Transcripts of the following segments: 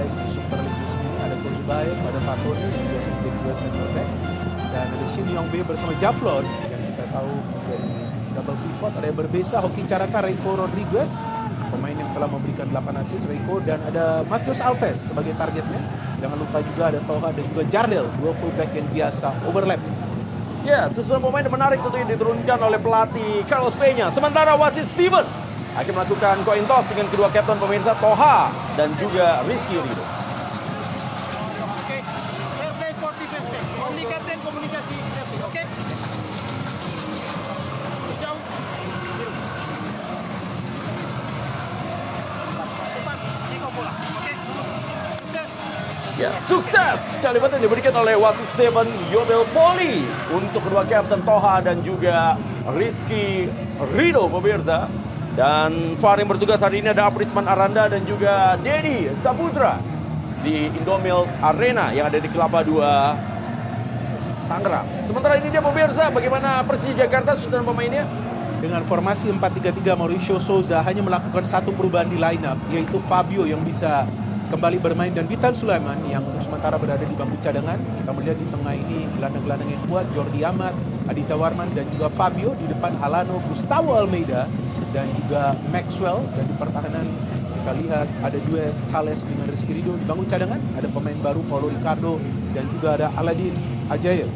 baik di Super League musim ini. Ada Kozubayev, ada Fatoni, dan juga sedikit duet center back. Dan ada Shin Yong-bae bersama Javlon yang kita tahu menjadi double pivot. Ada yang berbeza Hoki Caraka, Reiko Rodriguez, pemain yang telah memberikan 8 assist, Reiko, dan ada Matheus Alves sebagai targetnya. Jangan lupa juga ada Toha dan juga Jardel, dua fullback yang biasa overlap. Ya, susunan pemain menarik tentunya diturunkan oleh pelatih Carlos Peña. Sementara wasit Steven akan melakukan coin toss dengan kedua kapten pemirsa Toha dan juga Rizky Ridho. Oke, play sportif respect. Only captain komunikasi referee, oke? Jauh. Biru. Cepat, Jiko bola, oke? Sukses. Ya, sukses kalimat yang diberikan oleh wasit Steven Yobel Poli untuk kedua kapten Toha dan juga Rizky Ridho pemirsa. Dan VAR yang bertugas hari ini ada Aprisman Aranda dan juga Dedi Saputra di Indomilk Arena yang ada di Kelapa II, Tangerang. Sementara ini dia pemirsa, bagaimana Persija Jakarta susunan pemainnya? Dengan formasi 4-3-3, Mauricio Souza hanya melakukan satu perubahan di lineup, yaitu Fabio yang bisa kembali bermain dan Witan Sulaiman yang untuk sementara berada di bangku cadangan. Kita melihat di tengah ini gelandang-gelandang yang kuat, Jordi Amat, Aditya Warman, dan juga Fabio. Di depan Alano, Gustavo Almeida, dan juga Maxwell. Dan di pertahanan kita lihat ada duet Thales dengan Rizky Ridho. Di bangku cadangan ada pemain baru Paulo Ricardo dan juga ada Aladin Ajaya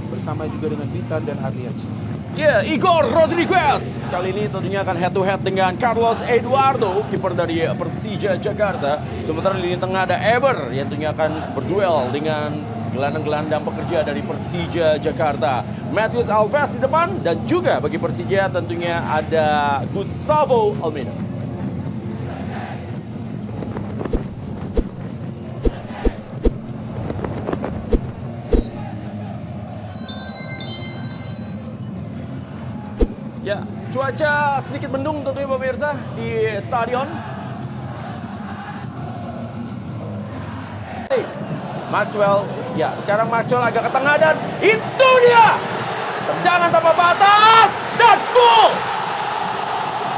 bersama juga dengan Witan dan Arliansyah. Ya, Igor Rodriguez kali ini tentunya akan head to head dengan Carlos Eduardo, kiper dari Persija Jakarta. Sementara di lini tengah ada Eber yang tentunya akan berduel dengan gelandang-gelandang pekerja dari Persija Jakarta. Matheus Alves di depan dan juga bagi Persija tentunya ada Gustavo Almeida. Ya, cuaca sedikit mendung tentunya pemirsa di stadion. Maxwell, ya sekarang Maxwell agak ke tengah dan itu dia! Tendangan tanpa batas dan gol!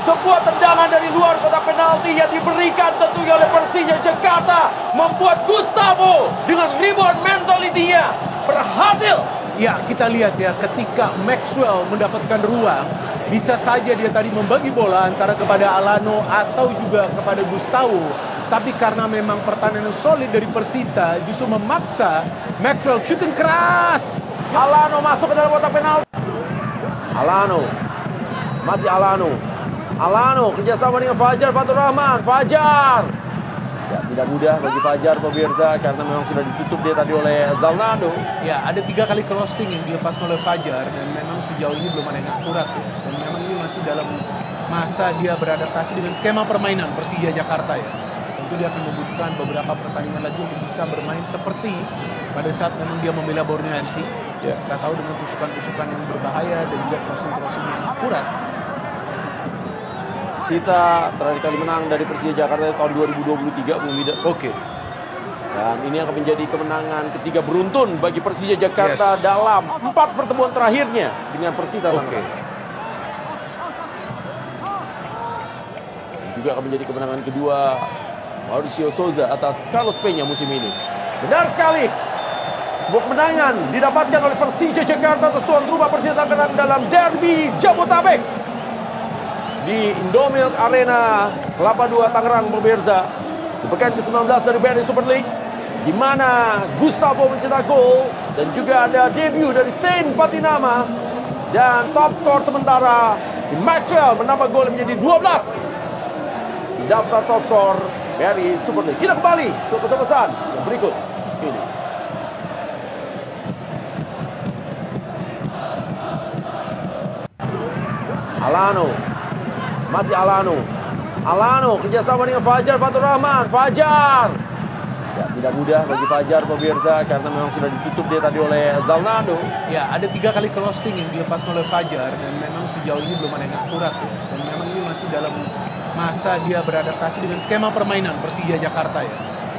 Sebuah tendangan dari luar kotak penalti yang diberikan tentunya oleh Persija Jakarta membuat Gustavo dengan rebound mentality-nya berhasil. Ya, kita lihat ya, ketika Maxwell mendapatkan ruang, bisa saja dia tadi membagi bola antara kepada Alano atau juga kepada Gustavo. Tapi karena memang pertahanan solid dari Persita justru memaksa Maxwell shooting keras. Alano masuk ke dalam kotak penalti. Alano, masih Alano. Alano kerjasama dengan Fajar Fatur Rahman. Fajar. Ya, tidak mudah bagi Fajar pemirsa karena memang sudah ditutup dia tadi oleh Zalnado. Ya, ada 3 kali crossing yang dilepaskan oleh Fajar dan memang sejauh ini belum ada yang akurat ya. Dan memang ini masih dalam masa dia beradaptasi dengan skema permainan Persija Jakarta ya. Tentu dia akan membutuhkan beberapa pertandingan lagi untuk bisa bermain seperti pada saat memang dia membela Borneo FC. Ya. Kita tahu dengan tusukan-tusukan yang berbahaya dan juga crossing-crossing yang akurat. Persita terakhir kali menang dari Persija Jakarta tahun 2023, Bung Mida. Oke. Dan ini akan menjadi kemenangan ketiga beruntun bagi Persija Jakarta Yes. dalam 4 pertemuan terakhirnya dengan Persita Tangerang. Oke. Juga akan menjadi kemenangan kedua Mauricio Souza atas Carlos Peña musim ini. Benar sekali. Sebuah kemenangan didapatkan oleh Persija Jakarta atas tuan rumah Persija Tangerang dalam derby Jabotabek di Indomilk Arena Kelapa II Tangerang pemirsa. Di pekan ke-19 dari BRI Super League di mana Gustavo mencetak gol dan juga ada debut dari Saint Patinama dan top skor sementara Maxwell menambah gol menjadi 12 di daftar top skor BRI Super League. Kita kembali ke pesan-pesan yang berikut ini. Alano, masih Alano. Alano kerjasama dengan Fajar Fatur Rahman. Fajar. Ya, tidak mudah bagi Fajar pemirsa karena memang sudah ditutup dia tadi oleh Zalnado. Ya, ada 3 kali crossing yang dilepaskan oleh Fajar dan memang sejauh ini belum ada yang akurat ya. Dan memang ini masih dalam masa dia beradaptasi dengan skema permainan Persija Jakarta ya.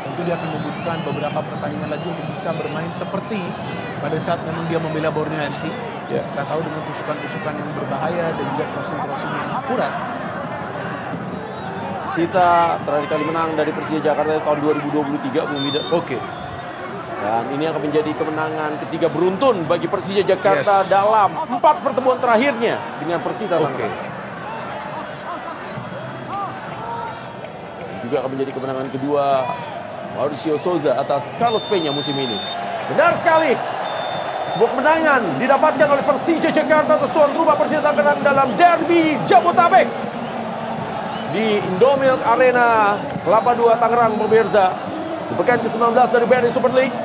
Tentu dia akan membutuhkan beberapa pertandingan lagi untuk bisa bermain seperti pada saat memang dia membela Borneo FC. Ya. Kita tahu dengan tusukan-tusukan yang berbahaya dan juga crossing-crossing yang akurat. Persita terakhir kali menang dari Persija Jakarta tahun 2023, Bung Mida. Oke. Dan ini akan menjadi kemenangan ketiga beruntun bagi Persija Jakarta Yes. dalam 4 pertemuan terakhirnya dengan Persita Oke. Tangerang. Juga akan menjadi kemenangan kedua Mauricio Souza atas Carlos Peña musim ini. Benar sekali. Sebuah kemenangan didapatkan oleh Persija Jakarta atas tuan rumah Persita Tangerang dalam derby Jabotabek di Indomilk Arena Kelapa II Tangerang, pemirsa. Di pekan ke-19 dari BRI Super League.